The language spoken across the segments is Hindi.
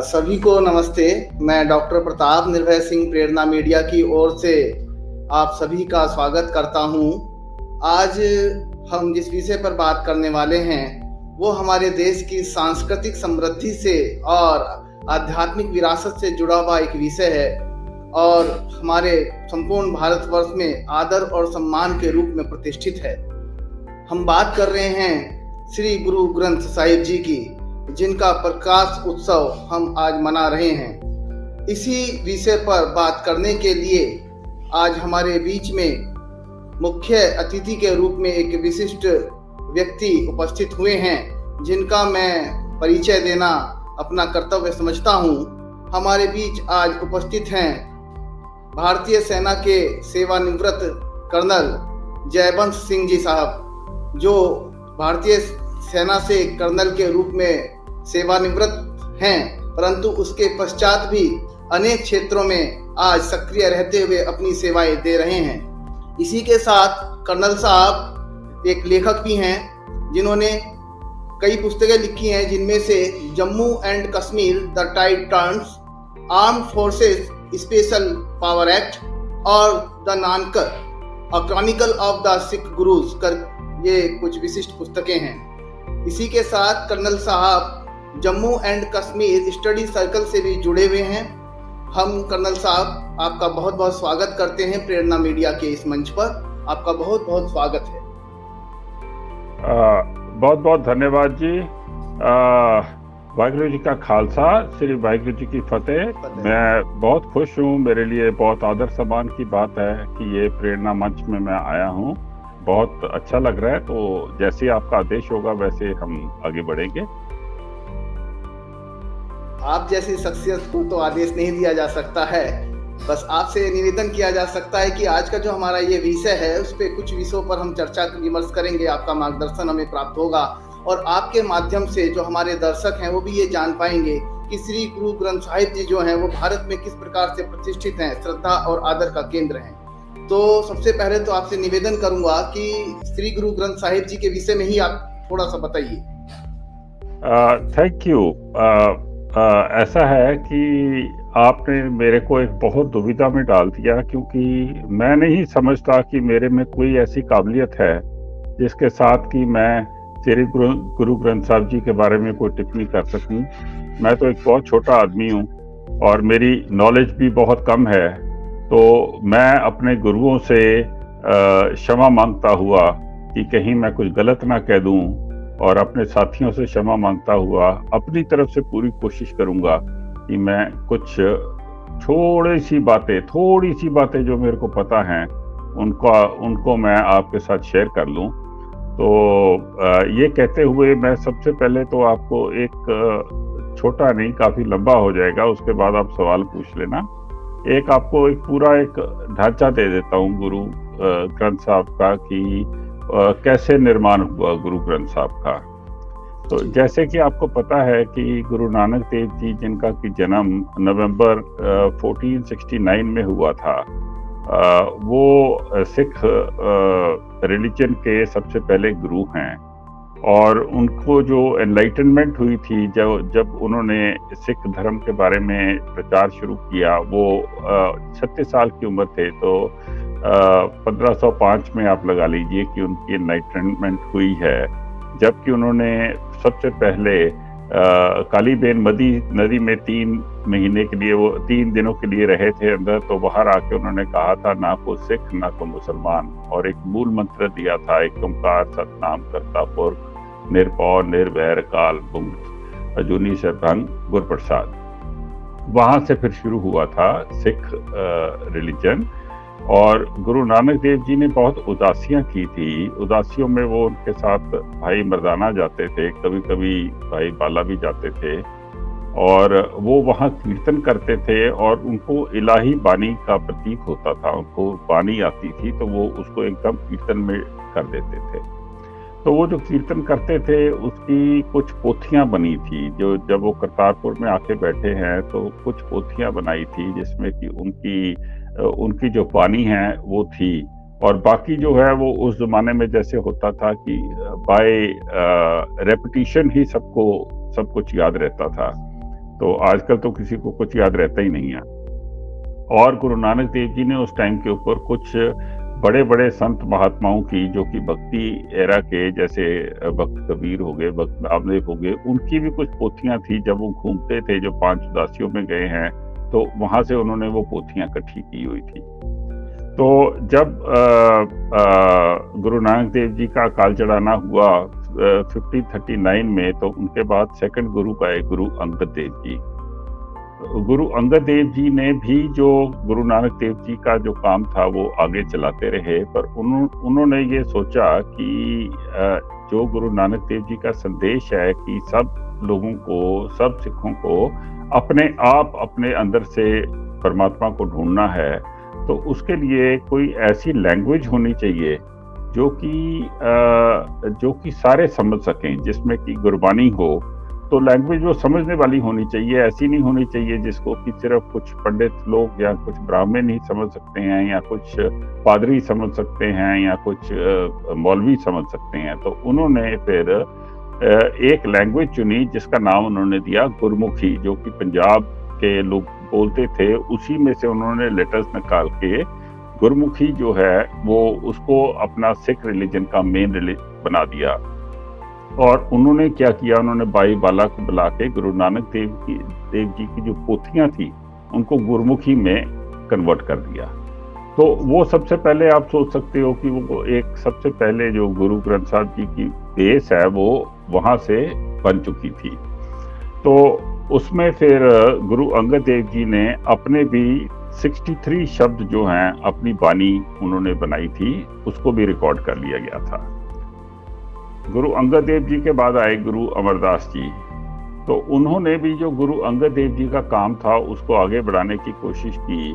सभी को नमस्ते। मैं डॉक्टर प्रताप निर्भय सिंह प्रेरणा मीडिया की ओर से आप सभी का स्वागत करता हूं। आज हम जिस विषय पर बात करने वाले हैं वो हमारे देश की सांस्कृतिक समृद्धि से और आध्यात्मिक विरासत से जुड़ा हुआ एक विषय है और हमारे संपूर्ण भारतवर्ष में आदर और सम्मान के रूप में प्रतिष्ठित है। हम बात कर रहे हैं श्री गुरु ग्रंथ साहिब जी की, जिनका प्रकाश उत्सव हम आज मना रहे हैं। इसी विषय पर बात करने के लिए आज हमारे बीच में मुख्य अतिथि के रूप में एक विशिष्ट व्यक्ति उपस्थित हुए हैं, जिनका मैं परिचय देना अपना कर्तव्य समझता हूं। हमारे बीच आज उपस्थित हैं भारतीय सेना के सेवानिवृत्त कर्नल जयवंत सिंह जी साहब, जो भारतीय सेना से कर्नल के रूप में सेवानिवृत्त हैं, परंतु उसके पश्चात भी अनेक क्षेत्रों में आज सक्रिय रहते हुए अपनी सेवाएं दे रहे हैं। इसी के साथ कर्नल साहब एक लेखक भी हैं, जिन्होंने कई पुस्तकें लिखी हैं, जिनमें से Jammu and Kashmir the tide turns, armed forces special power act और the Nanak a chronicle of the Sikh gurus कर ये कुछ विशिष्ट पुस्तकें हैं। इसी के साथ कर्नल साहब Jammu and Kashmir study circle से भी जुड़े हुए हैं। हम कर्नल साहब आपका बहुत बहुत स्वागत करते हैं प्रेरणा मीडिया के इस मंच पर। आपका बहुत बहुत स्वागत है। बहुत बहुत धन्यवाद जी। वाहिगुरु जी का खालसा, श्री वाहिगुरु जी की फतेह। मैं बहुत खुश हूँ, मेरे लिए बहुत आदर सम्मान की बात है कि ये प्रेरणा मंच में मैं आया हूँ। बहुत अच्छा लग रहा है। तो जैसे आपका आदेश होगा वैसे हम आगे बढ़ेंगे। आप जैसी शख्सियत को तो आदेश नहीं दिया जा सकता है, बस आपसे निवेदन किया जा सकता है कि आज का जो हमारा ये विषय है उस पर कुछ विषयों पर हम चर्चा विमर्श करेंगे। आपका मार्गदर्शन हमें प्राप्त होगा और आपके माध्यम से जो हमारे दर्शक हैं वो भी ये जान पाएंगे कि श्री गुरु ग्रंथ साहिब जी जो हैं वो भारत में किस प्रकार से प्रतिष्ठित हैं, श्रद्धा और आदर का केंद्र हैं। तो सबसे पहले तो आपसे निवेदन करूंगा कि श्री गुरु ग्रंथ साहिब जी के विषय में ही आप थोड़ा सा बताइए। Thank you. ऐसा है कि आपने मेरे को एक बहुत दुविधा में डाल दिया, क्योंकि मैं नहीं समझता कि मेरे में कोई ऐसी काबिलियत है जिसके साथ कि मैं श्री गुरु ग्रंथ साहिब जी के बारे में कोई टिप्पणी कर सकूं। मैं तो एक बहुत छोटा आदमी हूं और मेरी नॉलेज भी बहुत कम है। तो मैं अपने गुरुओं से क्षमा मांगता हुआ कि कहीं मैं कुछ गलत ना कह दूं, और अपने साथियों से क्षमा मांगता हुआ अपनी तरफ से पूरी कोशिश करूंगा कि मैं कुछ थोड़ी सी बातें जो मेरे को पता हैं उनको मैं आपके साथ शेयर कर लूं। तो ये कहते हुए मैं सबसे पहले तो आपको एक छोटा नहीं, काफी लंबा हो जाएगा, उसके बाद आप सवाल पूछ लेना। एक आपको एक पूरा एक ढांचा दे देता हूँ गुरु ग्रंथ साहब का कि कैसे निर्माण हुआ गुरु ग्रंथ साहब का। तो जैसे कि आपको पता है कि गुरु नानक देव जी, जिनका कि जन्म नवंबर 1469 में हुआ था, वो सिख रिलीजन के सबसे पहले गुरु हैं। और उनको जो एनलाइटनमेंट हुई थी, जब उन्होंने सिख धर्म के बारे में प्रचार शुरू किया, वो 36 साल की उम्र थे। तो 1505 में आप लगा लीजिए कि उनकी एनलाइटनमेंट हुई है, जबकि उन्होंने सबसे पहले कालीबेन नदी में 3 महीने के लिए, वो 3 दिनों के लिए रहे थे अंदर। तो बाहर आके उन्होंने कहा था ना को सिख ना को मुसलमान, और एक मूल मंत्र दिया था, एक ओंकार सतनाम करता पुरख निरपौ निर्वैर काल भुंग अजूनी सरभंग गुर प्रसाद। वहां से फिर शुरू हुआ था सिख रिलीजन। और गुरु नानक देव जी ने बहुत उदासियां की थी। उदासियों में वो उनके साथ भाई मर्दाना जाते थे, कभी कभी भाई बाला भी जाते थे, और वो वहाँ कीर्तन करते थे। और उनको इलाही बानी का प्रतीक होता था, उनको बानी आती थी तो वो उसको एकदम कीर्तन में कर देते थे। तो वो जो कीर्तन करते थे उसकी कुछ पोथियां बनी थी, जो जब वो करतारपुर में आके बैठे हैं तो कुछ पोथियां बनाई थी, जिसमें कि उनकी जो बानी है वो थी। और बाकी जो है वो उस जमाने में जैसे होता था कि बाय रेपिटेशन ही सबको सब कुछ याद रहता था। तो आजकल तो किसी को कुछ याद रहता ही नहीं है। और गुरु नानक देव जी ने उस टाइम के ऊपर कुछ बड़े बड़े संत महात्माओं की, जो कि भक्ति एरा के, जैसे भक्त कबीर हो गए, भक्त रामदेव हो गए, उनकी भी कुछ पोथियां थी। जब वो घूमते थे, जो 5 उदासियों में गए हैं, तो वहां से उन्होंने वो पोथियां इकट्ठी की हुई थी। तो जब गुरु नानक देव जी का अकाल चढ़ाना हुआ 1539 में, तो उनके बाद सेकंड गुरु आए गुरु अंगद देव जी। गुरु अंगद देव जी ने भी जो गुरु नानक देव जी का जो काम था वो आगे चलाते रहे, पर उन्होंने ये सोचा कि जो गुरु नानक देव जी का संदेश है कि सब लोगों को, सब सिखों को अपने आप अपने अंदर से परमात्मा को ढूंढना है, तो उसके लिए कोई ऐसी लैंग्वेज होनी चाहिए जो कि सारे समझ सकें, जिसमें कि गुरबानी हो। तो लैंग्वेज वो समझने वाली होनी चाहिए, ऐसी नहीं होनी चाहिए जिसको कि सिर्फ कुछ पंडित लोग या कुछ ब्राह्मण ही समझ सकते हैं, या कुछ पादरी समझ सकते हैं, या कुछ मौलवी समझ सकते हैं। तो उन्होंने फिर एक लैंग्वेज चुनी जिसका नाम उन्होंने दिया गुरमुखी, जो कि पंजाब के लोग बोलते थे। उसी में से उन्होंने लेटर्स निकाल के गुरमुखी जो है वो उसको अपना सिख रिलीजन का मेन रिलीजन बना दिया। और उन्होंने क्या किया, उन्होंने बाई बाला को बुला के गुरु नानक देव जी की जो पोथियां थी उनको गुरमुखी में कन्वर्ट कर दिया। तो वो सबसे पहले आप सोच सकते हो कि वो एक सबसे पहले जो गुरु ग्रंथ साहब जी की बेस है वो वहां से बन चुकी थी। तो उसमें फिर गुरु अंगद देव जी ने अपने भी 63 शब्द जो हैं अपनी बानी उन्होंने बनाई थी, उसको भी रिकॉर्ड कर लिया गया था। गुरु अंगद देव जी के बाद आए गुरु अमरदास जी। तो उन्होंने भी जो गुरु अंगद देव जी का काम था उसको आगे बढ़ाने की कोशिश की,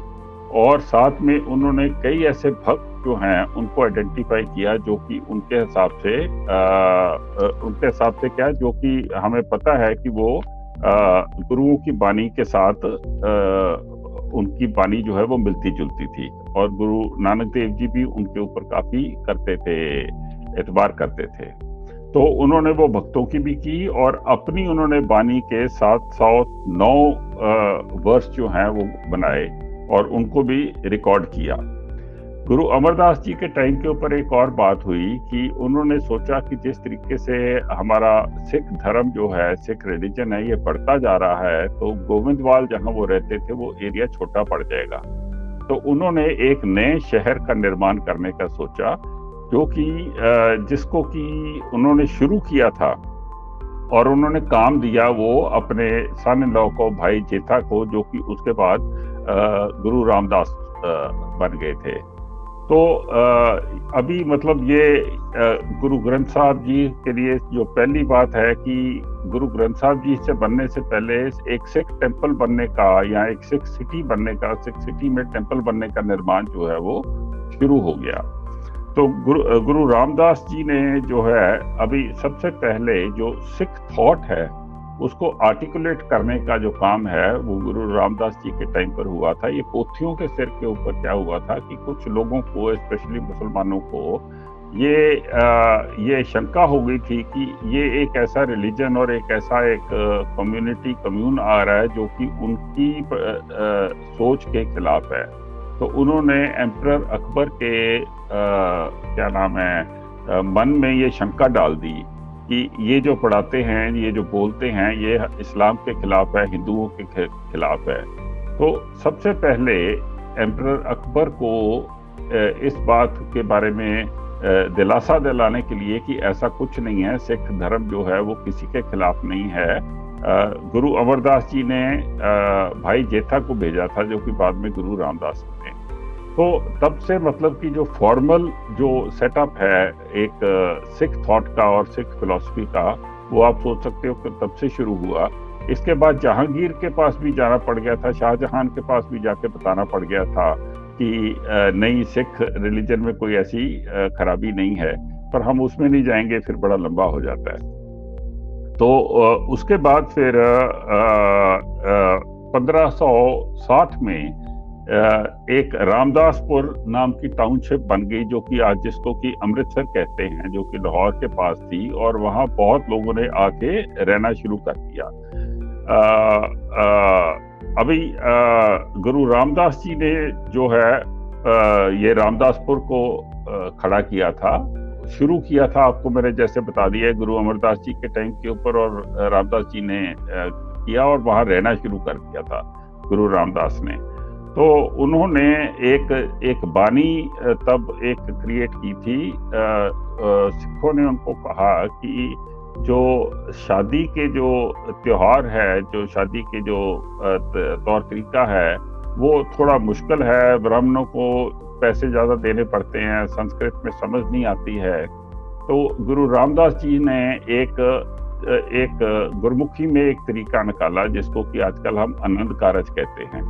और साथ में उन्होंने कई ऐसे भक्त जो हैं उनको आइडेंटिफाई किया, जो कि उनके हिसाब से क्या, जो कि हमें पता है कि वो गुरुओं की बानी के साथ उनकी बानी जो है वो मिलती जुलती थी। और गुरु नानक देव जी भी उनके ऊपर काफी करते थे, एतबार करते थे। तो उन्होंने वो भक्तों की भी की, और अपनी उन्होंने बानी के 709 वर्ष जो हैं वो बनाए और उनको भी रिकॉर्ड किया। गुरु अमरदास जी के टाइम के ऊपर एक और बात हुई कि उन्होंने सोचा कि जिस तरीके से हमारा सिख धर्म जो है, सिख रिलीजन है, ये बढ़ता जा रहा है, तो गोविंदवाल जहां वो रहते थे वो एरिया छोटा पड़ जाएगा। तो उन्होंने एक नए शहर का निर्माण करने का सोचा, जो कि जिसको कि उन्होंने शुरू किया था और उन्होंने काम दिया वो अपने सन इन लॉ को, भाई जेठा को, जो कि उसके बाद गुरु रामदास बन गए थे। तो अभी मतलब ये गुरु ग्रंथ साहब जी के लिए जो पहली बात है कि गुरु ग्रंथ साहब जी से बनने से पहले एक सिख टेम्पल बनने का, या एक सिख सिटी बनने का, सिख सिटी में टेम्पल बनने का निर्माण जो है वो शुरू हो गया। तो गुरु रामदास जी ने जो है अभी सबसे पहले जो सिख थॉट है उसको आर्टिकुलेट करने का जो काम है वो गुरु रामदास जी के टाइम पर हुआ था। ये पोथियों के सिर के ऊपर क्या हुआ था कि कुछ लोगों को, स्पेशली मुसलमानों को, ये शंका हो गई थी कि ये एक ऐसा रिलीजन और एक ऐसा एक कम्यून आ रहा है जो कि उनकी सोच के खिलाफ है। तो उन्होंने एम्परर अकबर के क्या नाम है मन में ये शंका डाल दी कि ये जो पढ़ाते हैं, ये जो बोलते हैं, ये इस्लाम के खिलाफ है, हिंदुओं के खिलाफ है। तो सबसे पहले एम्परर अकबर को इस बात के बारे में दिलासा दिलाने के लिए कि ऐसा कुछ नहीं है, सिख धर्म जो है वो किसी के खिलाफ नहीं है, गुरु अमरदास जी ने भाई जेठा को भेजा था, जो कि बाद में गुरु रामदास ने। तो तब से मतलब कि जो फॉर्मल जो सेटअप है एक सिख थॉट का और सिख फिलॉसफी का, वो आप सोच सकते हो कि तब से शुरू हुआ। इसके बाद जहांगीर के पास भी जाना पड़ गया था, शाहजहां के पास भी जाके बताना पड़ गया था कि नहीं, सिख रिलीजन में कोई ऐसी खराबी नहीं है, पर हम उसमें नहीं जाएंगे, फिर बड़ा लंबा हो जाता है। तो उसके बाद फिर 1560 में एक रामदासपुर नाम की टाउनशिप बन गई, जो कि आज जिसको कि अमृतसर कहते हैं, जो कि लाहौर के पास थी, और वहाँ बहुत लोगों ने आके रहना शुरू कर दिया। अभी गुरु रामदास जी ने जो है ये रामदासपुर को खड़ा किया था, शुरू किया था। आपको मैंने जैसे बता दिया है, गुरु अमरदास जी के टाइम के ऊपर और रामदास जी ने किया और वहाँ रहना शुरू कर दिया था गुरु रामदास ने। तो उन्होंने एक बानी तब एक क्रिएट की थी। सिखों ने उनको कहा कि जो शादी के जो त्योहार है, जो शादी के जो तौर तरीका है, वो थोड़ा मुश्किल है। ब्राह्मणों को पैसे ज़्यादा देने पड़ते हैं, संस्कृत में समझ नहीं आती है। तो गुरु रामदास जी ने एक गुरमुखी में एक तरीका निकाला जिसको कि आजकल हम आनंद कारज कहते हैं।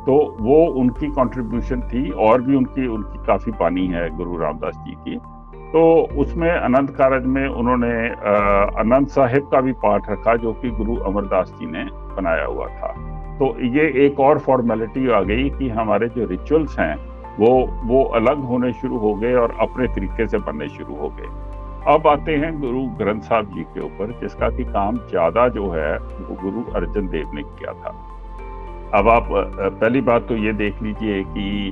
तो वो उनकी कंट्रीब्यूशन थी, और भी उनकी काफ़ी बानी है गुरु रामदास जी की। तो उसमें आनंद कारज में उन्होंने आनंद साहिब का भी पाठ रखा, जो कि गुरु अमरदास जी ने बनाया हुआ था। तो ये एक और फॉर्मेलिटी आ गई कि हमारे जो रिचुअल्स हैं वो अलग होने शुरू हो गए और अपने तरीके से बनने शुरू हो गए। अब आते हैं गुरु ग्रंथ साहब जी के ऊपर, जिसका कि काम ज़्यादा जो है वो गुरु अर्जन देव ने किया था। अब आप पहली बात तो ये देख लीजिए कि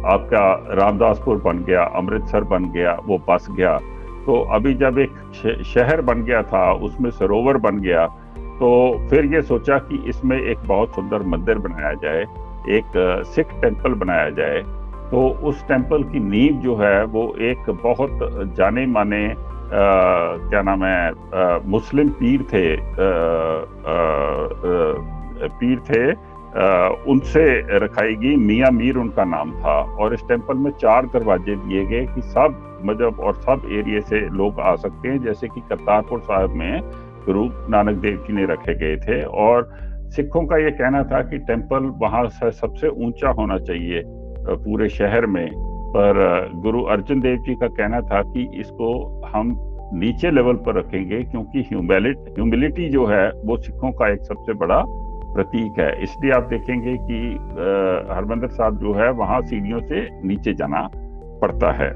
आपका रामदासपुर बन गया, अमृतसर बन गया, वो बस गया। तो अभी जब एक शहर बन गया था, उसमें सरोवर बन गया, तो फिर ये सोचा कि इसमें एक बहुत सुंदर मंदिर बनाया जाए, एक सिख टेम्पल बनाया जाए। तो उस टेम्पल की नींव जो है वो एक बहुत जाने माने क्या नाम है, मुस्लिम पीर थे, उनसे रखाएगी। मियाँ मीर उनका नाम था। और इस टेम्पल में 4 दरवाजे दिए गए कि सब मजहब और सब एरिया से लोग आ सकते हैं, जैसे कि करतारपुर साहिब में गुरु नानक देव जी ने रखे गए थे। और सिखों का ये कहना था कि टेम्पल वहाँ से सबसे ऊंचा होना चाहिए पूरे शहर में, पर गुरु अर्जन देव जी का कहना था कि इसको हम नीचे लेवल पर रखेंगे, क्योंकि ह्यूमिलिटी जो है वो सिखों का एक सबसे बड़ा प्रतीक है। इसलिए आप देखेंगे कि हरमंदिर साहब जो है वहाँ सीढ़ियों से नीचे जाना पड़ता है।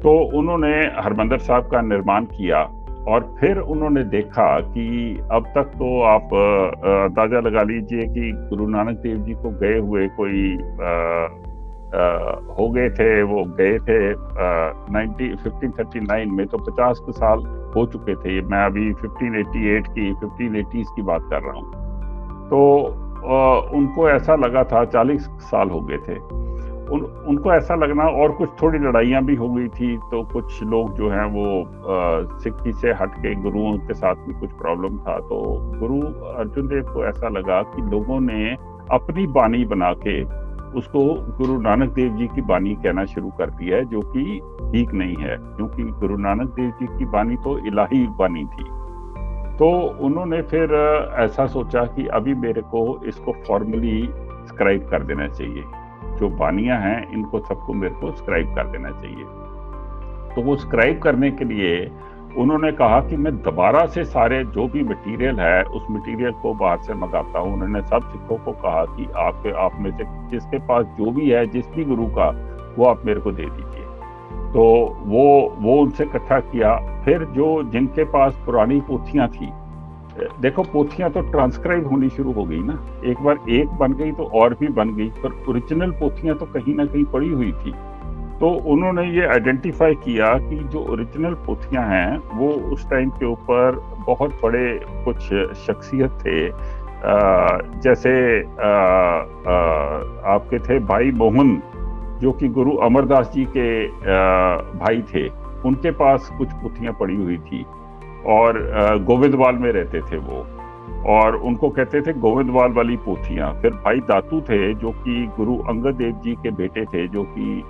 तो उन्होंने हरमंदिर साहब का निर्माण किया, और फिर उन्होंने देखा कि अब तक तो आप अंदाजा लगा लीजिए कि गुरु नानक देव जी को गए हुए कोई हो गए थे, वो गए थे 1539 में, तो 50 साल हो चुके थे। मैं अभी 1580s की बात कर रहा हूँ। तो उनको ऐसा लगा था 40 साल हो गए थे। उनको ऐसा लगना, और कुछ थोड़ी लड़ाइयाँ भी हो गई थी, तो कुछ लोग जो हैं वो सिक्खी से हट के गुरुओं के साथ भी कुछ प्रॉब्लम था। तो गुरु अर्जुन देव को ऐसा लगा कि लोगों ने अपनी बानी बना के उसको गुरु नानक देव जी की बानी कहना शुरू कर दिया है, जो कि ठीक नहीं है, क्योंकि गुरु नानक देव जी की बानी तो इलाही बानी थी। तो उन्होंने फिर ऐसा सोचा कि अभी मेरे को इसको फॉर्मली स्क्राइब कर देना चाहिए, जो बानियां हैं इनको सबको मेरे को स्क्राइब कर देना चाहिए। तो वो स्क्राइब करने के लिए उन्होंने कहा कि मैं दोबारा से सारे जो भी मटेरियल है उस मटेरियल को बाहर से मंगाता हूँ। उन्होंने सब सिखों को कहा कि आप में से जिसके पास जो भी है, जिस भी गुरु का, वो आप मेरे को दे दीजिए। तो वो उनसे इकट्ठा किया। फिर जिनके पास पुरानी पोथियां थी, देखो पोथियां तो ट्रांसक्राइब होनी शुरू हो गई ना, एक बार एक बन गई तो और भी बन गई, पर ओरिजिनल पोथियां तो कहीं ना कहीं पड़ी हुई थी। तो उन्होंने ये आइडेंटिफाई किया कि जो ओरिजिनल पोथियां हैं वो उस टाइम के ऊपर बहुत बड़े कुछ शख्सियत थे, जैसे आपके थे भाई मोहन, जो कि गुरु अमरदास जी के भाई थे। उनके पास कुछ पोथियां पड़ी हुई थी, और गोविंदवाल में रहते थे वो, और उनको कहते थे गोविंदवाल वाली पोथियां। फिर भाई दातू थे, जो कि गुरु अंगद देव जी के बेटे थे, जो कि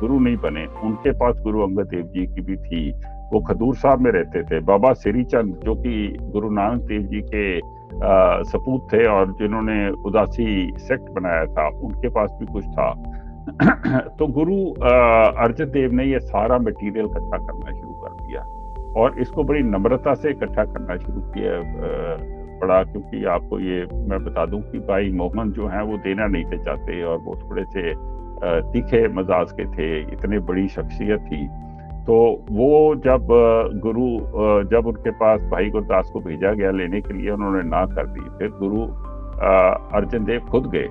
गुरु नहीं बने, उनके पास गुरु अंगद देव जी की भी थी। वो खदूर साहब में रहते थे। बाबा श्री चंद, जो कि गुरु नानक देव जी के सपूत थे और जिन्होंने उदासी सेक्ट बनाया था, उनके पास भी कुछ था। तो गुरु अर्जन देव ने ये सारा मटेरियल इकट्ठा करना शुरू कर दिया, और इसको बड़ी नम्रता से इकट्ठा करना शुरू किया पड़ा, क्योंकि आपको ये मैं बता दूं कि भाई मोहम्मद जो हैं वो देना नहीं थे चाहते, और वो थोड़े से तीखे मजाज के थे, इतने बड़ी शख्सियत थी। तो वो जब जब उनके पास भाई गुरदास को भेजा गया लेने के लिए, उन्होंने ना कर दी। फिर गुरु अर्जन देव खुद गए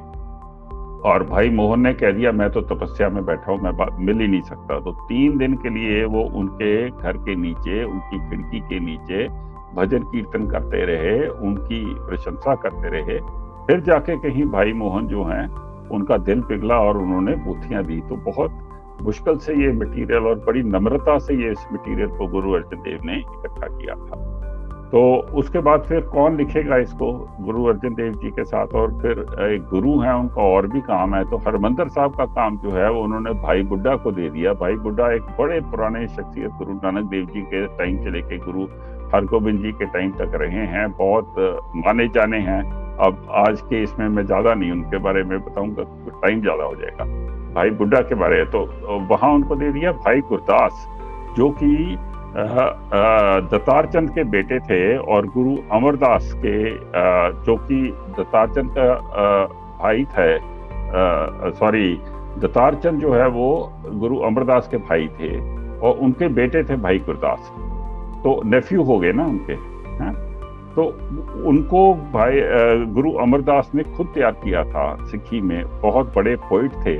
और भाई मोहन ने कह दिया मैं तो तपस्या में बैठा हूँ, मैं मिल ही नहीं सकता। तो 3 दिन के लिए वो उनके घर के नीचे, उनकी खिड़की के नीचे भजन कीर्तन करते रहे, उनकी प्रशंसा करते रहे। फिर जाके कहीं भाई मोहन जो हैं उनका दिल पिघला और उन्होंने पोथियां दी। तो बहुत मुश्किल से ये मटेरियल और बड़ी नम्रता से ये इस मटेरियल को गुरु अर्जन देव ने इकट्ठा किया था। तो उसके बाद फिर कौन लिखेगा इसको गुरु अर्जन देव जी के साथ, और फिर एक गुरु हैं उनका और भी काम है। तो हरमंदर साहब का काम जो है वो उन्होंने भाई बुड्ढा को दे दिया। भाई बुड्ढा एक बड़े पुराने शख्सियत गुरु नानक देव जी के टाइम से लेके गुरु हरगोबिंद जी के टाइम तक रहे हैं, बहुत माने जाने हैं। अब आज के इसमें मैं ज्यादा नहीं उनके बारे में बताऊंगा, टाइम ज्यादा हो जाएगा। भाई बुड्ढा के बारे में तो वहां उनको दे दिया भाई गुरदास, जो कि दतार चंद के बेटे थे, और गुरु अमरदास के जो कि दतार चंद का भाई थे, दतार चंद जो है वो गुरु अमरदास के भाई थे और उनके बेटे थे भाई गुरदास। तो नेफ्यू हो गए ना उनके, हैं? तो उनको भाई गुरु अमरदास ने खुद तैयार किया था सिक्की में, बहुत बड़े पोइट थे।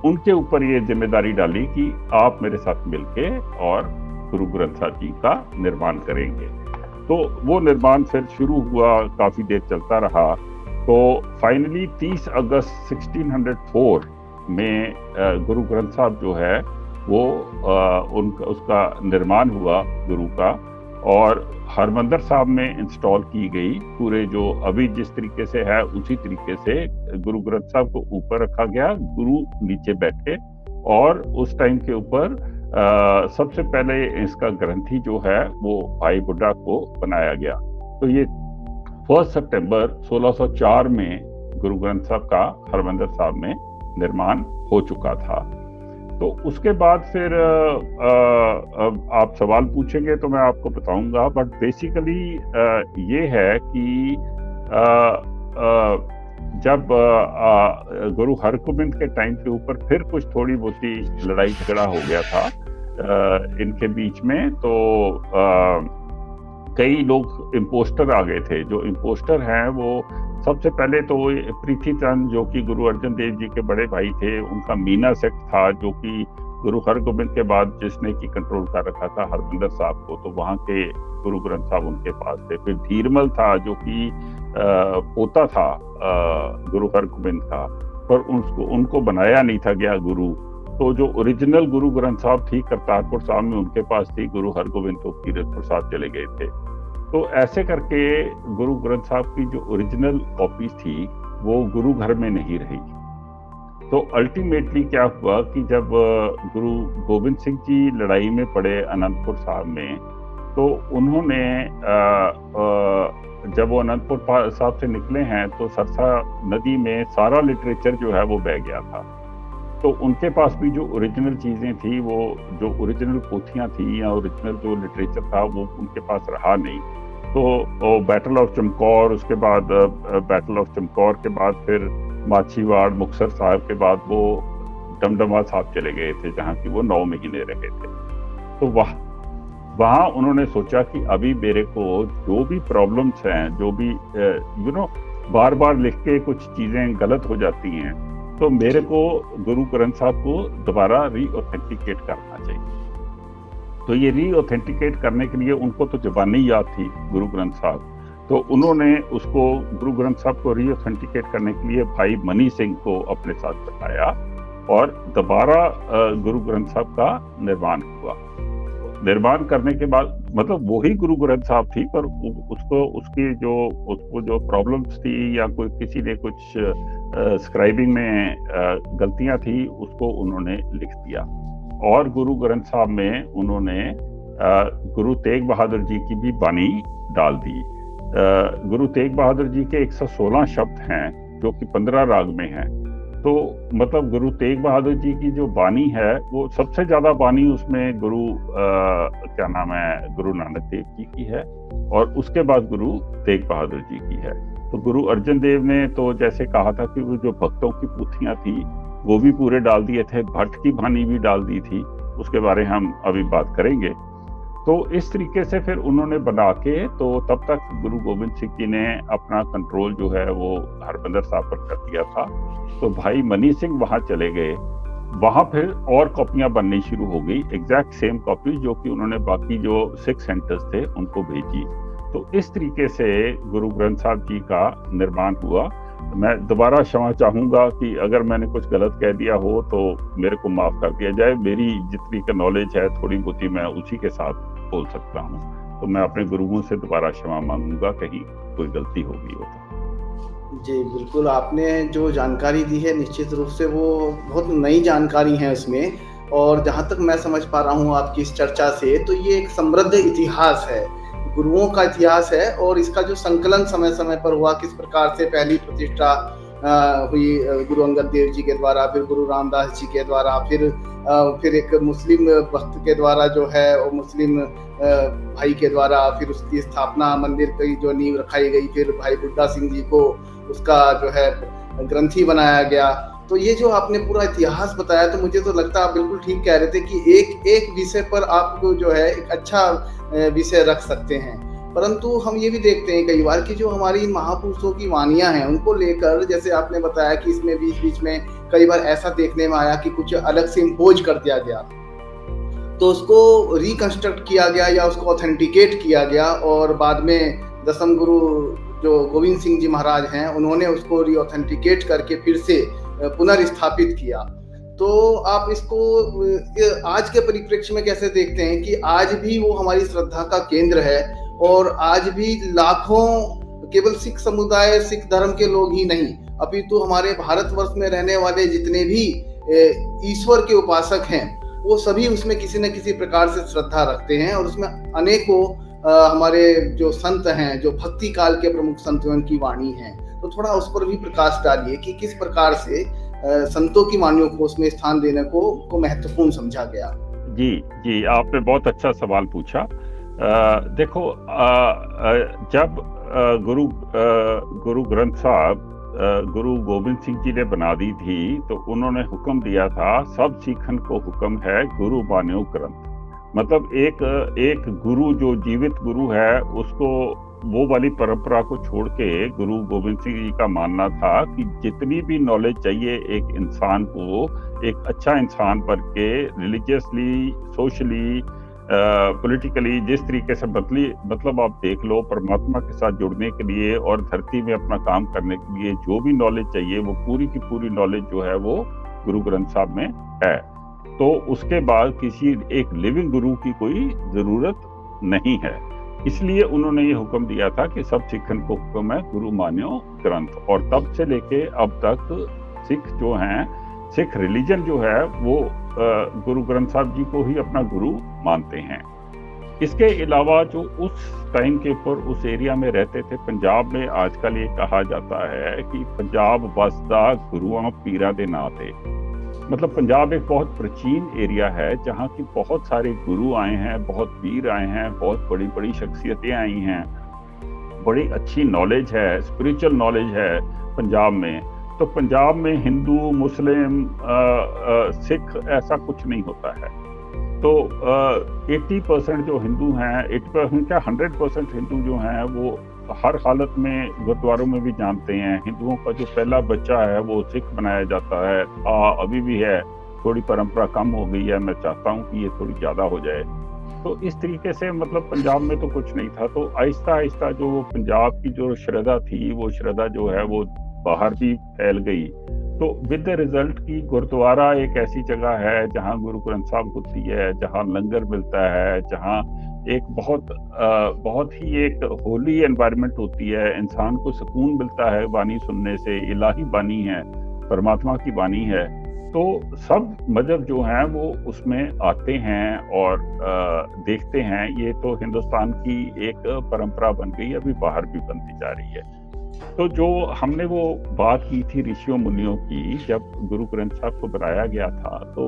उनके ऊपर ये जिम्मेदारी डाली कि आप मेरे साथ मिलके और गुरु ग्रंथ साहब जी का निर्माण करेंगे। तो वो निर्माण फिर शुरू हुआ, काफी देर चलता रहा। तो फाइनली 30 अगस्त 1604 में गुरु ग्रंथ साहब जो है वो उसका निर्माण हुआ गुरु का, और हरमंदर साहब में इंस्टॉल की गई। पूरे जो अभी जिस तरीके से है उसी तरीके से गुरु ग्रंथ साहब को ऊपर रखा गया, गुरु नीचे बैठे, और उस टाइम के ऊपर सबसे पहले इसका ग्रंथी जो है वो भाई बुड्ढा को बनाया गया। तो ये 1 सितंबर 1604 में गुरु ग्रंथ साहब का हरमंदर साहब में निर्माण हो चुका था। तो उसके बाद फिर आप सवाल पूछेंगे तो मैं आपको बताऊंगा, बट बेसिकली ये है कि जब गुरु हरगोबिंद के टाइम के ऊपर फिर कुछ थोड़ी बहुत लड़ाई झगड़ा हो गया था इनके बीच में। तो कई लोग इम्पोस्टर आ गए थे। जो इम्पोस्टर हैं वो सबसे पहले तो पृथ्वीचंद जो कि गुरु अर्जन देव जी के बड़े भाई थे, उनका मीना सेक्ट था जो कि गुरु हरगोबिंद के बाद जिसने की कंट्रोल कर रखा था हरमंदर साहब को, तो वहाँ के गुरु ग्रंथ साहब उनके पास थे। फिर धीरमल था जो कि पोता था गुरु हरगोबिंद का, पर उनको बनाया नहीं था गया गुरु। तो जो ओरिजिनल गुरु ग्रंथ साहब थी करतारपुर साहब में उनके पास थी, गुरु हरगोबिंद तो कीरतपुर साहब चले गए थे। तो ऐसे करके गुरु ग्रंथ साहब की जो ओरिजिनल कॉपी थी वो गुरु घर में नहीं रही। तो अल्टीमेटली क्या हुआ कि जब गुरु गोविंद सिंह जी लड़ाई में पड़े अनंतपुर साहब में, तो उन्होंने जब वो अनंतपुर साहब से निकले हैं तो सरसा नदी में सारा लिटरेचर जो है वो बह गया था। तो उनके पास भी जो ओरिजिनल चीज़ें थी, वो जो ओरिजिनल पोथियाँ थी या ओरिजिनल जो लिटरेचर था वो उनके पास रहा नहीं। तो बैटल ऑफ चमकौर, उसके बाद बैटल ऑफ चमकौर के बाद फिर माछीवाड़ मुक्तसर साहब के बाद वो दमदमा साहब चले गए थे जहाँ की वो 9 महीने रहे थे। तो वहाँ उन्होंने सोचा कि अभी मेरे को जो भी प्रॉब्लम्स हैं, जो भी बार बार लिख के कुछ चीज़ें गलत हो जाती हैं, तो मेरे को गुरु ग्रंथ साहब को दोबारा रीऑथेंटिकेट करना चाहिए। तो ये रीऑथेंटिकेट करने के लिए उनको तो ज़बानी याद थी गुरु ग्रंथ साहब, तो उन्होंने उसको गुरु ग्रंथ साहब को रीऑथेंटिकेट करने के लिए भाई मनी सिंह को अपने साथ बैठाया और दोबारा गुरु ग्रंथ साहब का निर्माण हुआ। निर्माण करने के बाद मतलब वही गुरु ग्रंथ साहब थी, पर उसको जो प्रॉब्लम्स थी या कोई किसी ने कुछ स्क्राइबिंग में गलतियां थी उसको उन्होंने लिख दिया। और गुरु ग्रंथ साहब में उन्होंने गुरु तेग बहादुर जी की भी बानी डाल दी। गुरु तेग बहादुर जी के 116 शब्द हैं जो कि 15 राग में हैं। तो मतलब गुरु तेग बहादुर जी की जो बानी है वो सबसे ज्यादा बानी उसमें गुरु नानक देव जी की है, और उसके बाद गुरु तेग बहादुर जी की है। तो गुरु अर्जन देव ने तो जैसे कहा था कि वो जो भक्तों की पोथियां थी वो भी पूरे डाल दिए थे, भट्ट की बानी भी डाल दी थी, उसके बारे हम अभी बात करेंगे। तो इस तरीके से फिर उन्होंने बना के, तो तब तक गुरु गोविंद सिंह जी ने अपना कंट्रोल जो है वो हरबंदर साहब पर कर दिया था। तो भाई मनी सिंह वहाँ चले गए, वहाँ फिर और कॉपियाँ बननी शुरू हो गई, एग्जैक्ट सेम कॉपी जो कि उन्होंने बाकी जो 6 सेंटर्स थे उनको भेजी। तो इस तरीके से गुरु ग्रंथ साहब जी का निर्माण हुआ। मैं दोबारा क्षमा चाहूँगा कि अगर मैंने कुछ गलत कह दिया हो तो मेरे को माफ़ कर दिया जाए। मेरी जितनी का नॉलेज है थोड़ी बहुती मैं उसी के साथ बोल सकता हूँ, तो मैं अपने गुरुओं से दोबारा क्षमा मांगूंगा कहीं कोई गलती हो गई हो तो। जी बिल्कुल, आपने जो जानकारी दी है निश्चित रूप से वो बहुत नई जानकारी है उसमें, और जहाँ तक मैं समझ पा रहा हूँ आपकी इस चर्चा से, तो ये एक समृद्ध इतिहास है, गुरुओं का इतिहास है, और इसका जो संकलन समय समय पर हुआ, किस प्रकार से पहली प्रतिष्ठा हुई गुरु अंगद देव जी के द्वारा, फिर गुरु रामदास जी के द्वारा, फिर एक मुस्लिम भक्त के द्वारा जो है वो मुस्लिम भाई के द्वारा, फिर उसकी स्थापना मंदिर की जो नींव रखाई गई, फिर भाई बुड्ढा सिंह जी को उसका जो है ग्रंथी बनाया गया। तो ये जो आपने पूरा इतिहास बताया, तो मुझे तो लगता है आप बिल्कुल ठीक कह रहे थे कि एक एक विषय पर आपको जो है एक अच्छा विषय रख सकते हैं। परंतु हम ये भी देखते हैं कई बार कि जो हमारी महापुरुषों की वाणियां हैं उनको लेकर, जैसे आपने बताया कि इसमें बीच बीच में कई बार ऐसा देखने में आया कि कुछ अलग से इम्पोज कर दिया गया, तो उसको रिकंस्ट्रक्ट किया गया या उसको ऑथेंटिकेट किया गया, और बाद में दसम गुरु जो गोविंद सिंह जी महाराज हैं उन्होंने उसको रीऑथेंटिकेट करके फिर से पुनर्स्थापित किया। तो आप इसको आज के परिप्रेक्ष्य में कैसे देखते हैं कि आज भी वो हमारी श्रद्धा का केंद्र है, और आज भी लाखों, केवल सिख समुदाय, सिख धर्म के लोग ही नहीं, अपितु हमारे भारतवर्ष में रहने वाले जितने भी ईश्वर के उपासक हैं वो सभी उसमें किसी न किसी प्रकार से श्रद्धा रखते हैं, और उसमें अनेकों हमारे जो संत हैं, जो भक्ति काल के प्रमुख संत हैं, उनकी वाणी है। तो थोड़ा उस पर भी प्रकाश डालिए कि किस प्रकार से संतों की वाणियों को उसमें स्थान देने को महत्वपूर्ण समझा गया। जी, आपने बहुत अच्छा सवाल पूछा। देखो, जब गुरु ग्रंथ साहब गुरु गोविंद सिंह जी ने बना दी थी, तो उन्होंने हुक्म दिया था, सब सिखन को हुक्म है गुरु मान्यो ग्रंथ। मतलब एक गुरु जो जीवित गुरु है उसको, वो वाली परंपरा को छोड़ के गुरु गोविंद सिंह जी का मानना था कि जितनी भी नॉलेज चाहिए एक इंसान को, एक अच्छा इंसान बन के रिलीजियसली, सोशली, पॉलिटिकली, जिस तरीके से मतलब आप देख लो, परमात्मा के साथ जुड़ने के लिए और धरती में अपना काम करने के लिए जो भी नॉलेज चाहिए, वो पूरी की पूरी नॉलेज जो है वो गुरु ग्रंथ साहब में है। तो उसके बाद किसी एक लिविंग गुरु की कोई जरूरत नहीं है, इसलिए उन्होंने ये हुक्म दिया था कि सब सिखन को हुक्म है गुरु मान्यो ग्रंथ। और तब से लेके अब तक सिख जो हैं, सिख रिलीजन जो है वो गुरु ग्रंथ साहब जी को ही अपना गुरु मानते हैं। इसके अलावा जो उस टाइम के ऊपर उस एरिया में रहते थे, पंजाब में आजकल ये कहा जाता है कि पंजाब वसदा गुरुआं पीरा दे नां ते। मतलब पंजाब एक बहुत प्राचीन एरिया है जहाँ की बहुत सारे गुरु आए हैं, बहुत पीर आए हैं, बहुत बड़ी बड़ी शख्सियतें आई हैं, बड़ी अच्छी नॉलेज है, स्पिरिचुअल नॉलेज है पंजाब में। तो पंजाब में हिंदू, मुस्लिम, सिख ऐसा कुछ नहीं होता है। तो 80% जो हिंदू हैं, 80% क्या 100% हिंदू जो हैं वो हर हालत में गुरुद्वारों में भी जानते हैं। हिंदुओं का जो पहला बच्चा है वो सिख बनाया जाता है, अभी भी है, थोड़ी परंपरा कम हो गई है, मैं चाहता हूँ कि ये थोड़ी ज़्यादा हो जाए। तो इस तरीके से मतलब पंजाब में तो कुछ नहीं था। तो आहिस्ता आहिस्ता जो पंजाब की जो श्रद्धा थी, वो श्रद्धा जो है वो बाहर भी फैल गई। तो विद द रिजल्ट की गुरुद्वारा एक ऐसी जगह है जहाँ गुरु ग्रंथ साहब होती है, जहाँ लंगर मिलता है, जहाँ एक बहुत ही एक होली एनवायरनमेंट होती है, इंसान को सुकून मिलता है वाणी सुनने से। इलाही वाणी है, परमात्मा की वाणी है। तो सब मजहब जो हैं वो उसमें आते हैं और देखते हैं। ये तो हिंदुस्तान की एक परंपरा बन गई, अभी बाहर भी बनती जा रही है। तो जो हमने वो बात की थी ऋषियों मुनियों की, जब गुरु ग्रंथ साहब को बनाया गया था, तो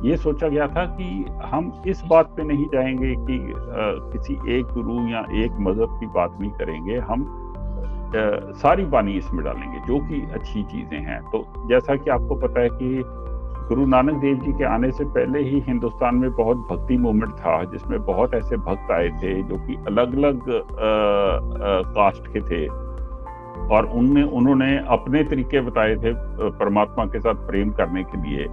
ये सोचा गया था कि हम इस बात पे नहीं जाएंगे कि किसी एक गुरु या एक मजहब की बात नहीं करेंगे, हम सारी वाणी इसमें डालेंगे जो कि अच्छी चीज़ें हैं। तो जैसा कि आपको पता है कि गुरु नानक देव जी के आने से पहले ही हिंदुस्तान में बहुत भक्ति मूवमेंट था, जिसमें बहुत ऐसे भक्त आए थे जो कि अलग अलग कास्ट के थे, और उन्होंने अपने तरीके बताए थे परमात्मा के साथ प्रेम करने के लिए।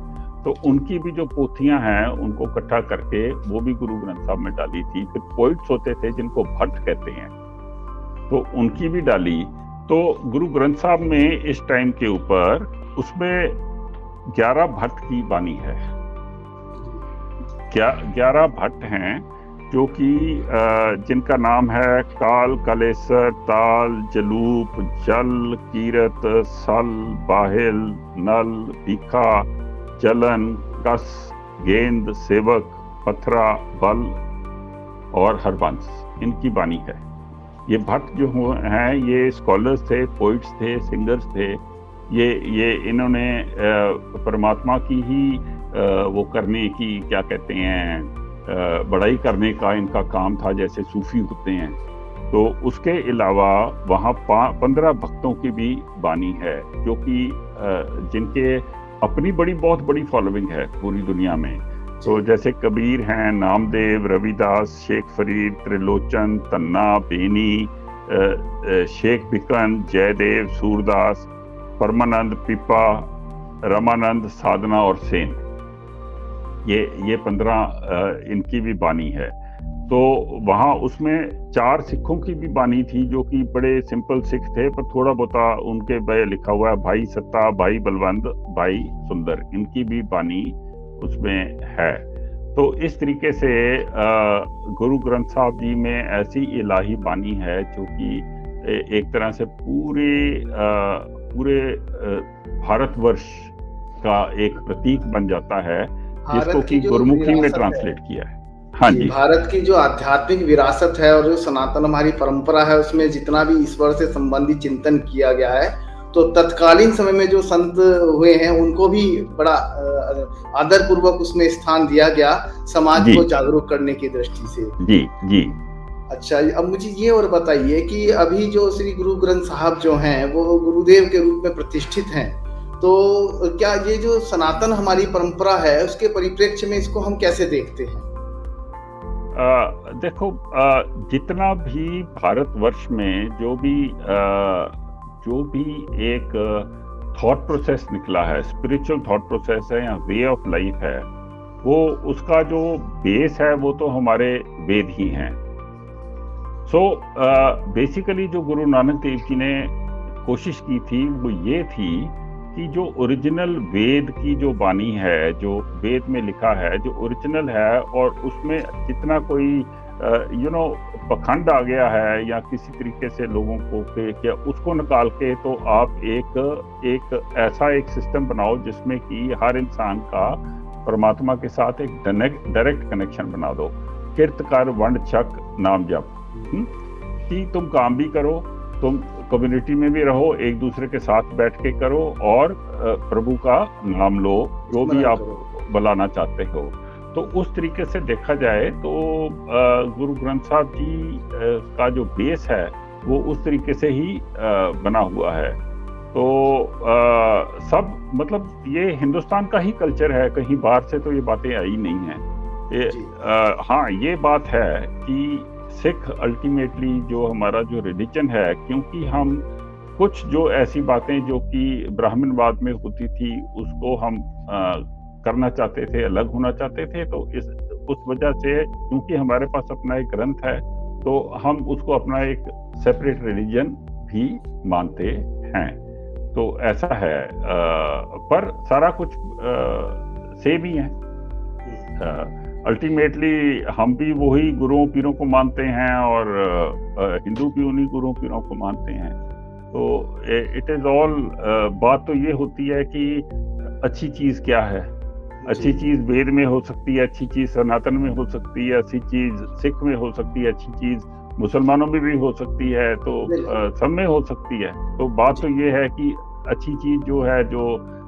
तो उनकी भी जो पोथियां हैं उनको इकट्ठा करके वो भी गुरु ग्रंथ साहब में डाली थी। फिर पोइट्स होते थे जिनको भट्ट कहते हैं, तो उनकी भी डाली। तो गुरु ग्रंथ साहब में इस टाइम के ऊपर उसमें 11 भट्ट की बानी है। 11 भट्ट हैं जो कि जिनका नाम है काल, कलेसर, ताल, जलूप, जल, कीरत, सल, बाहिल, नल, भीखा, जलन, कस, गेंद, सेवक, पथरा, बल और हरबंस, इनकी बानी है। ये भट्ट जो हैं ये स्कॉलर्स थे, पोइट्स थे, सिंगर्स थे। ये इन्होंने परमात्मा की ही वो करने की, क्या कहते हैं, बड़ाई करने का इनका काम था, जैसे सूफी होते हैं। तो उसके अलावा वहाँ 15 भक्तों की भी बानी है, जो कि जिनके अपनी बहुत बड़ी फॉलोइंग है पूरी दुनिया में। तो जैसे कबीर हैं, नामदेव, रविदास, शेख फरीद, त्रिलोचन, तन्ना, बेनी, शेख भिकन, जयदेव, सूरदास, परमानंद, पिपा, रमानंद, साधना और सेन, ये 15 इनकी भी बानी है। तो वहाँ उसमें 4 सिखों की भी बानी थी जो कि बड़े सिंपल सिख थे, पर थोड़ा बहुत उनके पे लिखा हुआ है। भाई सत्ता, भाई बलवंत, भाई सुंदर, इनकी भी बानी उसमें है। तो इस तरीके से गुरु ग्रंथ साहब जी में ऐसी इलाही बानी है जो कि एक तरह से पूरे भारतवर्ष का एक प्रतीक बन जाता है, जिसको कि गुरुमुखी में ट्रांसलेट किया है। हाँ जी, भारत की जो आध्यात्मिक विरासत है और जो सनातन हमारी परंपरा है, उसमें जितना भी ईश्वर से संबंधित चिंतन किया गया है, तो तत्कालीन समय में जो संत हुए हैं उनको भी बड़ा आदर पूर्वक उसमें स्थान दिया गया, समाज को जागरूक करने की दृष्टि से। जी। अच्छा, अब मुझे ये और बताइए कि अभी जो श्री गुरु ग्रंथ साहब जो हैं वो गुरुदेव के रूप में प्रतिष्ठित हैं, तो क्या ये जो सनातन हमारी परंपरा है उसके परिप्रेक्ष्य में इसको हम कैसे देखते हैं? देखो, जितना भी भारतवर्ष में जो भी एक थॉट प्रोसेस निकला है, स्पिरिचुअल थॉट प्रोसेस है या वे ऑफ लाइफ है, वो उसका जो बेस है वो तो हमारे वेद ही हैं। सो बेसिकली जो गुरु नानक देव जी ने कोशिश की थी वो ये थी कि जो ओरिजिनल वेद की जो बानी है, जो वेद में लिखा है, जो ओरिजिनल है, और उसमें जितना कोई पखंड आ गया है या किसी तरीके से लोगों को क्या उसको निकाल के, तो आप एक ऐसा एक सिस्टम बनाओ जिसमें कि हर इंसान का परमात्मा के साथ एक डायरेक्ट कनेक्शन बना दो। किर्त कर वंड छक नाम जप, कि तुम काम भी करो, तुम कम्युनिटी में भी रहो, एक दूसरे के साथ बैठ के करो और प्रभु का नाम लो, जो भी आप बुलाना चाहते हो। तो उस तरीके से देखा जाए तो गुरु ग्रंथ साहब जी का जो बेस है वो उस तरीके से ही बना हुआ है। तो सब मतलब ये हिंदुस्तान का ही कल्चर है, कहीं बाहर से तो ये बातें आई नहीं हैं। हाँ, ये बात है कि सिख अल्टीमेटली जो हमारा जो रिलीजन है, क्योंकि हम कुछ जो ऐसी बातें जो कि ब्राह्मणवाद में होती थी उसको हम करना चाहते थे, अलग होना चाहते थे, तो उस वजह से क्योंकि हमारे पास अपना एक ग्रंथ है तो हम उसको अपना एक सेपरेट रिलीजन भी मानते हैं। तो ऐसा है, पर सारा कुछ सेम ही है। अल्टीमेटली हम भी वही गुरुओं पीरों को मानते हैं और हिंदू भी उन्हीं गुरुओं पीरों को मानते हैं। तो इट इज ऑल, बात तो ये होती है कि अच्छी चीज क्या है। अच्छी चीज वेद में हो सकती है, अच्छी चीज सनातन में हो सकती है, अच्छी चीज सिख में हो सकती है, अच्छी चीज मुसलमानों में भी हो सकती है, तो सब में हो सकती है। तो बात तो ये है कि अच्छी चीज जो है, जो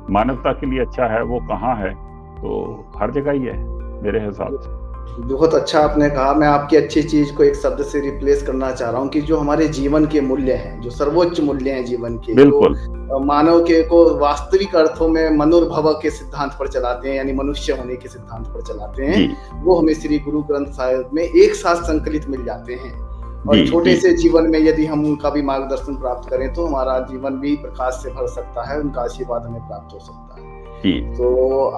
मानवता के लिए अच्छा है, वो कहाँ है? तो हर जगह ही है मेरे हिसाब से। बहुत अच्छा आपने कहा। मैं आपकी अच्छी चीज को एक शब्द से रिप्लेस करना चाह रहा हूँ कि जो हमारे जीवन के मूल्य हैं, जो सर्वोच्च मूल्य हैं जीवन के, जो बिल्कुल। मानव के को वास्तविक अर्थों में मनुर्भव के सिद्धांत पर चलाते हैं, यानी मनुष्य होने के सिद्धांत पर चलाते हैं, जी वो हमें श्री गुरु ग्रंथ साहिब में एक साथ संकलित मिल जाते हैं। और जी छोटे जी से जीवन में यदि हम उनका भी मार्गदर्शन प्राप्त करें तो हमारा जीवन भी प्रकाश से भर सकता है, उनका आशीर्वाद हमें प्राप्त हो सकता है। जी। तो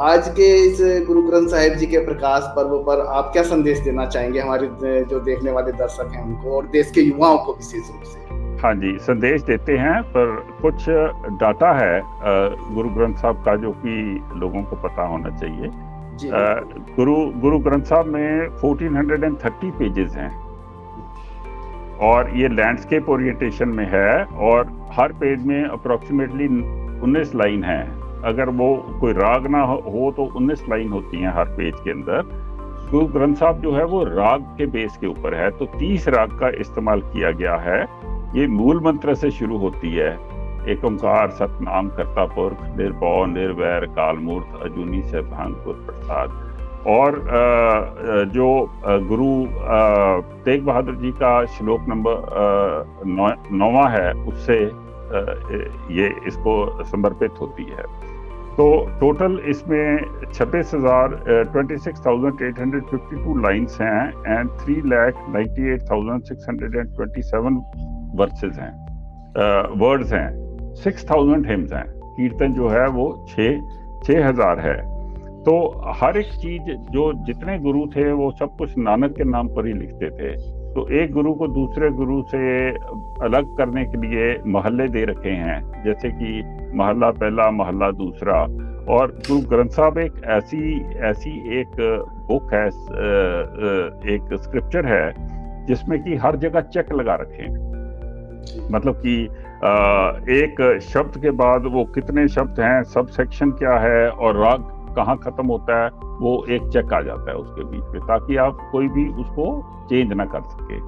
आज के इस गुरु ग्रंथ साहिब जी के प्रकाश पर्व पर आप क्या संदेश देना चाहेंगे हमारे जो देखने वाले दर्शक हैं उनको, और देश के युवाओं को विशेष रूप से? हाँ जी, संदेश देते हैं, पर कुछ डाटा है गुरु ग्रंथ साहब का जो कि लोगों को पता होना चाहिए। जी गुरु ग्रंथ साहब में 1430 पेजेस हैं और ये लैंडस्केप ओरिएंटेशन में है, और हर पेज में अप्रोक्सीमेटली 19 लाइन है। अगर वो कोई राग ना हो तो 19 लाइन होती हैं हर पेज के अंदर। गुरु ग्रंथ साहब जो है वो राग के बेस के ऊपर है, तो 30 राग का इस्तेमाल किया गया है। ये मूल मंत्र से शुरू होती है, एक ओंकार सतनाम करता पुरख निर्भौ निर्वैर कालमूर्त अजूनी से भांगपुर प्रसाद। और जो गुरु तेग बहादुर जी का श्लोक नंबर 9वां है, उससे ये इसको समर्पित होती है। तो टोटल इसमें 26,852 लाइन्स हैं एंड 3,98,627 वर्सेस हैं, वर्ड्स हैं। 6,000 हिम्स हैं। कीर्तन जो है वो 6,000 है। तो हर एक चीज, जो जितने गुरु थे वो सब कुछ नानक के नाम पर ही लिखते थे। तो एक गुरु को दूसरे गुरु से अलग करने के लिए महल्ले दे रखे हैं, जैसे कि महल्ला पहला, महल्ला दूसरा। और गुरु ग्रंथ साहब एक ऐसी एक बुक है, एक स्क्रिप्चर है जिसमें कि हर जगह चेक लगा रखे हैं। मतलब कि एक शब्द के बाद वो कितने शब्द हैं, सब सेक्शन क्या है और राग कहाँ खत्म होता है, वो एक चेक आ जाता है उसके बीच में, ताकि आप कोई भी उसको चेंज ना कर सके।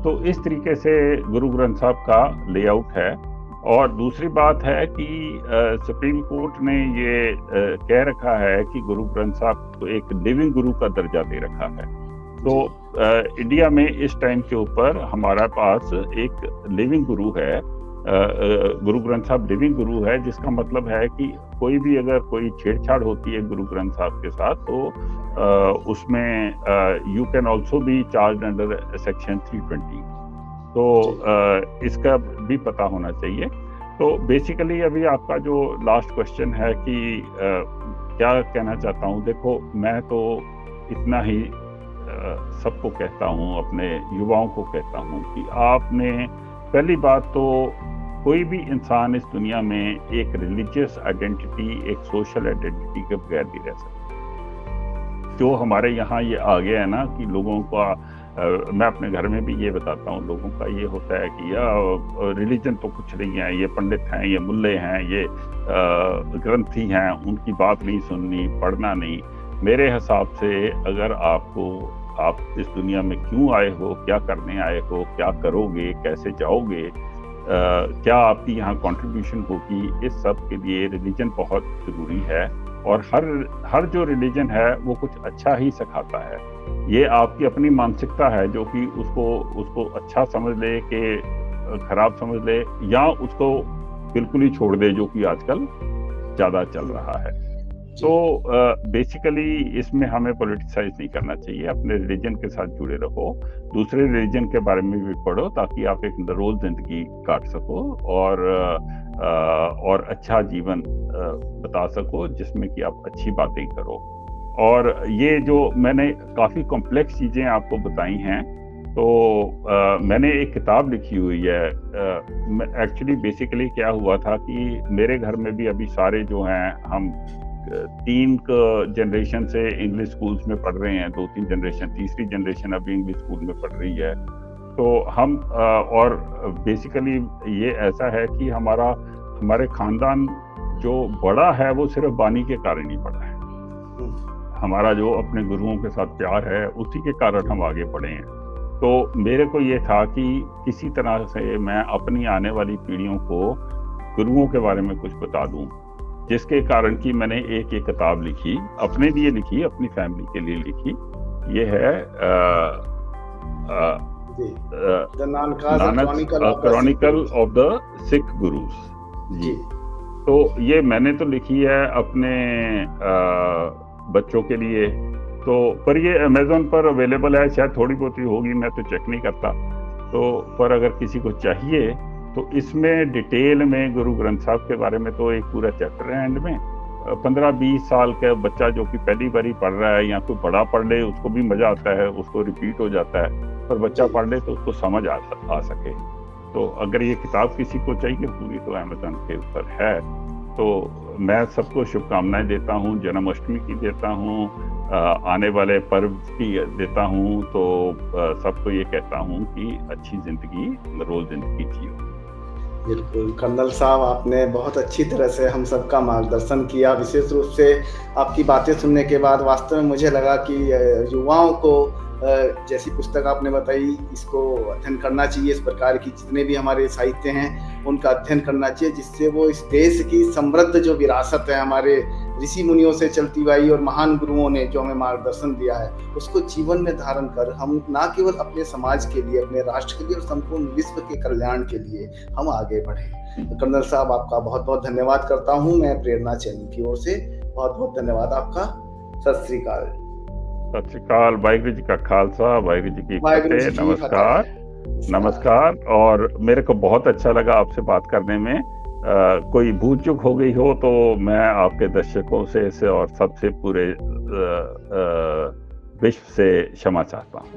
तो इस तरीके से गुरु ग्रंथ साहब का लेआउट है। और दूसरी बात है कि सुप्रीम कोर्ट ने ये कह रखा है कि गुरु ग्रंथ साहब को एक लिविंग गुरु का दर्जा दे रखा है। तो इंडिया में इस टाइम के ऊपर हमारा पास एक लिविंग गुरु है, गुरु ग्रंथ साहब लिविंग गुरु है, जिसका मतलब है कि कोई भी अगर कोई छेड़छाड़ होती है गुरु ग्रंथ साहब के साथ, तो उसमें you can also be charge under section 320। तो इसका भी पता होना चाहिए। तो बेसिकली अभी आपका जो लास्ट क्वेश्चन है कि क्या कहना चाहता हूँ, देखो मैं तो इतना ही सबको कहता हूँ, अपने युवाओं को कहता हूँ कि आपने पहली बात तो कोई भी इंसान इस दुनिया में एक रिलीजियस आइडेंटिटी, एक सोशल आइडेंटिटी के बगैर नहीं रह सकता। जो हमारे यहाँ ये आ गया है ना कि लोगों का, मैं अपने घर में भी ये बताता हूँ, लोगों का ये होता है कि यार रिलीजन तो कुछ नहीं है, ये पंडित हैं, ये मुल्ले हैं, ये ग्रंथी हैं, उनकी बात नहीं सुननी, पढ़ना नहीं। मेरे हिसाब से अगर आप इस दुनिया में क्यों आए हो, क्या करने आए हो, क्या करोगे, कैसे जाओगे, क्या आपकी यहाँ कंट्रीब्यूशन होगी, इस सब के लिए रिलीजन बहुत ज़रूरी है। और हर जो रिलीजन है वो कुछ अच्छा ही सिखाता है। ये आपकी अपनी मानसिकता है जो कि उसको अच्छा समझ ले कि खराब समझ ले, या उसको बिल्कुल ही छोड़ दे, जो कि आजकल ज़्यादा चल रहा है। तो बेसिकली इसमें हमें पॉलिटिसाइज नहीं करना चाहिए, अपने रिलीजन के साथ जुड़े रहो, दूसरे रिलीजन के बारे में भी पढ़ो, ताकि आप एक रोज जिंदगी काट सको और अच्छा जीवन बता सको, जिसमें कि आप अच्छी बातें करो। और ये जो मैंने काफ़ी कॉम्प्लेक्स चीज़ें आपको बताई हैं, तो मैंने एक किताब लिखी हुई है। एक्चुअली बेसिकली क्या हुआ था कि मेरे घर में भी अभी सारे जो हैं, हम 3 जनरेशन से इंग्लिश स्कूल्स में पढ़ रहे हैं, 2-3 जनरेशन, तीसरी जनरेशन अभी इंग्लिश स्कूल में पढ़ रही है। तो हम और बेसिकली ये ऐसा है कि हमारे खानदान जो बड़ा है वो सिर्फ बानी के कारण ही बड़ा है। हमारा जो अपने गुरुओं के साथ प्यार है, उसी के कारण हम आगे बढ़े हैं। तो मेरे को ये था कि किसी तरह से मैं अपनी आने वाली पीढ़ियों को गुरुओं के बारे में कुछ बता दूं, जिसके कारण कि मैंने एक किताब लिखी, अपने लिए लिखी, अपनी फैमिली के लिए लिखी, ये है the Nanak chronicle of the Sikh gurus जी। तो ये मैंने तो लिखी है अपने बच्चों के लिए, तो पर ये अमेज़न पर अवेलेबल है, शायद थोड़ी बहुत ही होगी, मैं तो चेक नहीं करता। तो पर अगर किसी को चाहिए तो इसमें डिटेल में गुरु ग्रंथ साहब के बारे में तो एक पूरा चैप्टर है। एंड में 15-20 साल का बच्चा जो कि पहली बारी पढ़ रहा है या कोई बड़ा पढ़ ले उसको भी मजा आता है, उसको रिपीट हो जाता है, पर बच्चा पढ़ ले तो उसको समझ आ सके। तो अगर ये किताब किसी को चाहिए पूरी तो अमेज़न के ऊपर है। तो मैं सबको शुभकामनाएं देता हूँ, जन्माष्टमी की देता हूँ, आने वाले पर्व की देता हूँ। तो सबको ये कहता हूँ कि अच्छी जिंदगी रोज जिंदगी जियो। बिल्कुल कर्नल साहब, आपने बहुत अच्छी तरह से हम सबका मार्गदर्शन किया। विशेष रूप से आपकी बातें सुनने के बाद वास्तव में मुझे लगा कि युवाओं को जैसी पुस्तक आपने बताई इसको अध्ययन करना चाहिए। इस प्रकार की जितने भी हमारे साहित्य हैं उनका अध्ययन करना चाहिए, जिससे वो इस देश की समृद्ध जो विरासत है हमारे ऋषि मुनियों से चलती हुई और महान गुरुओं ने जो हमें मार्गदर्शन दिया है उसको जीवन में धारण कर हम ना केवल अपने समाज के लिए, अपने राष्ट्र के लिए और संपूर्ण विश्व के कल्याण के लिए हम आगे बढ़ें। तो कर्नल साहब, आपका बहुत बहुत धन्यवाद करता हूँ मैं प्रेरणा चैनल की ओर से। बहुत बहुत धन्यवाद आपका। सत श्री अकाल। सत श्री अकाल। वाहिगुरू जी का खालसा, वाहिगुरू जी की फतेह। नमस्कार। नमस्कार। और मेरे को बहुत अच्छा लगा आपसे बात करने में। कोई भूल चूक हो गई हो तो मैं आपके दर्शकों से और सबसे पूरे विश्व से क्षमा चाहता हूँ।